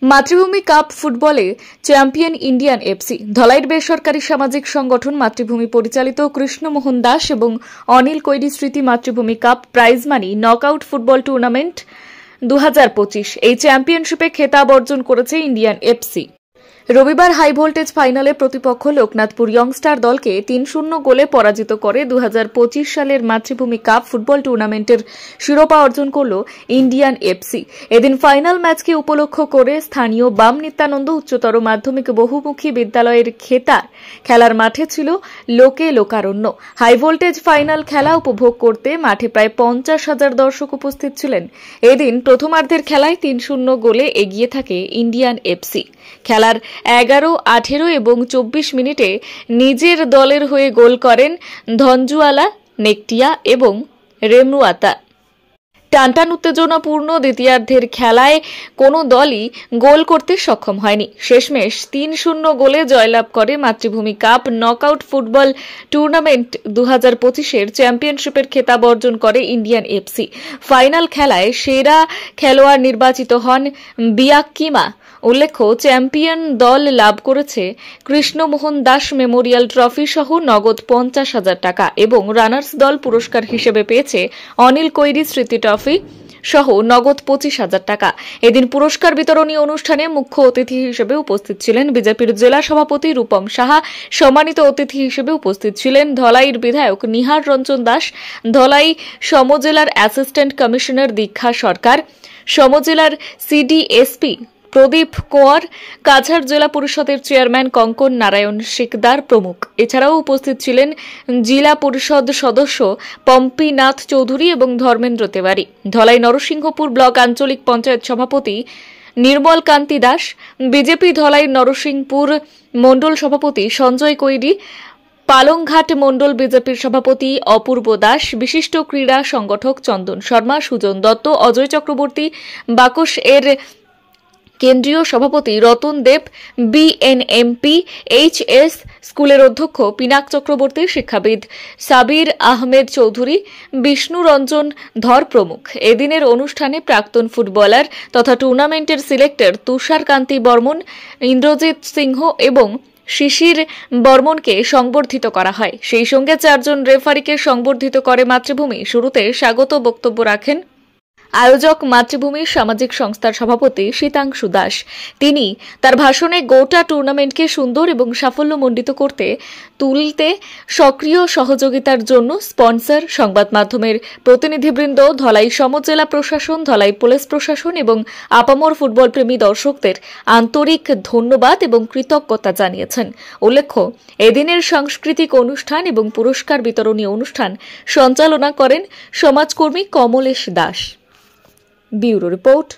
মাতৃভূমি কাপ ফুটবলে champion Indian FC. ধলাইয়ের বেসরকারি সামাজিক সংগঠন মাতৃভূমি পরিচালিত কৃষ্ণমোহন দাস এবং অনিল কৈরি স্মৃতি মাতৃভূমি cup prize money knockout football tournament 2025 এই চ্যাম্পিয়নশিপে খেতাব অর্জন করেছে ইন্ডিয়ান এফসি। রবিবার হাই ভোল্টেজ ফাইনালে প্রতিপক্ষ লোকনাথপুর ইয়ংস্টার দলকে 3-0 গোলে পরাজিত করে 2025 সালের মাতৃভূমি কাপ ফুটবল টুর্নামেন্টের শিরোপা অর্জন করল ইন্ডিয়ান এফসি। এদিন ফাইনাল ম্যাচকে উপলক্ষ করে স্থানীয় বাম নিত্যানন্দ উচ্চতর মাধ্যমিক বহুমুখী বিদ্যালয়ের খেলার মাঠে ছিল লোকে লোকারণ্য। হাই ভোল্টেজ ফাইনাল খেলা উপভোগ করতে মাঠে প্রায় 50,000 দর্শক উপস্থিত ছিলেন। এদিন প্রথমার্ধের খেলায় 3-0 গোলে এগিয়ে থাকে ইন্ডিয়ান এফসি। খেলার 11, 18 এবং 24 মিনিটে নিজের দলের হয়ে গোল করেন ধনজুয়ালা, নেকটিয়া এবং রেমুয়াতা। টানটান উত্তেজনাপূর্ণ দ্বিতীয়ার্ধের খেলায় কোনো দলই গোল করতে সক্ষম হয়নি। শেষমেশ 3-0 গোলে জয়লাভ করে মাতৃভূমি কাপ নকআউট ফুটবল টুর্নামেন্ট 2025-এর চ্যাম্পিয়নশিপের খেতাব অর্জন করে ইন্ডিয়ান এফসি। ফাইনাল খেলায় সেরা খেলোয়াড় নির্বাচিত হন বিয়াক্কিমা। উল্লেখ্য, চ্যাম্পিয়ন দল লাভ করেছে কৃষ্ণমোহন দাস মেমোরিয়াল ট্রফি সহ নগদ 50,000 টাকা এবং রানার্স দল পুরস্কার হিসেবে পেয়েছে অনিল কৈরি স্মৃতি ট্রফি সহ নগদ 25,000 টাকা। এদিন পুরস্কার বিতরণী অনুষ্ঠানে মুখ্য অতিথি হিসেবে উপস্থিত ছিলেন বিজেপির জেলা সভাপতি রূপম সাহা। সম্মানিত অতিথি হিসেবে উপস্থিত ছিলেন ধলাইয়ের বিধায়ক নিহার রঞ্জন দাস, ধলাই সমজেলার অ্যাসিস্ট্যান্ট কমিশনার দীক্ষা সরকার, সমজেলার সিডিএসপি প্রদীপ কোঁয়ার, কাছাড় জেলা পরিষদের চেয়ারম্যান কঙ্কন নারায়ণ শিকদার প্রমুখ। এছাড়াও উপস্থিত ছিলেন জেলা পরিষদ সদস্য পম্পীনাথ চৌধুরী এবং ধর্মেন্দ্র তেওয়ারি, ধলাই নরসিংহপুর ব্লক আঞ্চলিক পঞ্চায়েত সভাপতি নির্মল কান্তি দাস, বিজেপি ধলাই নরসিংপুর মণ্ডল সভাপতি সঞ্জয় কৈরি, পালংঘাট মণ্ডল বিজেপির সভাপতি অপূর্ব দাস, বিশিষ্ট ক্রীড়া সংগঠক চন্দন শর্মা, সুজন দত্ত, অজয় চক্রবর্তী, বাকস এর কেন্দ্রীয় সভাপতি রতন দেব, বিএনএমপি এইচএস স্কুলের অধ্যক্ষ পিনাক চক্রবর্তী, শিক্ষাবিদ সাবির আহমেদ চৌধুরী, বিষ্ণু রঞ্জন ধর প্রমুখ। এদিনের অনুষ্ঠানে প্রাক্তন ফুটবলার তথা টুর্নামেন্টের সিলেক্টর তুষার কান্তি বর্মন, ইন্দ্রজিৎ সিংহ এবং শিশির বর্মনকে সংবর্ধিত করা হয়। সেই সঙ্গে 4 জন রেফারিকে সংবর্ধিত করে মাতৃভূমি। শুরুতে স্বাগত বক্তব্য রাখেন আয়োজক মাতৃভূমির সামাজিক সংস্থার সভাপতি শীতাংশু দাস। তিনি তার ভাষণে গোটা টুর্নামেন্টকে সুন্দর এবং সাফল্যমণ্ডিত করতে তুলতে সক্রিয় সহযোগিতার জন্য স্পন্সর, সংবাদ মাধ্যমের প্রতিনিধিবৃন্দ, ধলাই সমজেলা প্রশাসন, ধলাই পুলিশ প্রশাসন এবং আপামর ফুটবল প্রেমী দর্শকদের আন্তরিক ধন্যবাদ এবং কৃতজ্ঞতা জানিয়েছেন। উল্লেখ্য, এদিনের সাংস্কৃতিক অনুষ্ঠান এবং পুরস্কার বিতরণী অনুষ্ঠান সঞ্চালনা করেন সমাজকর্মী কমলেশ দাস। Bureau report.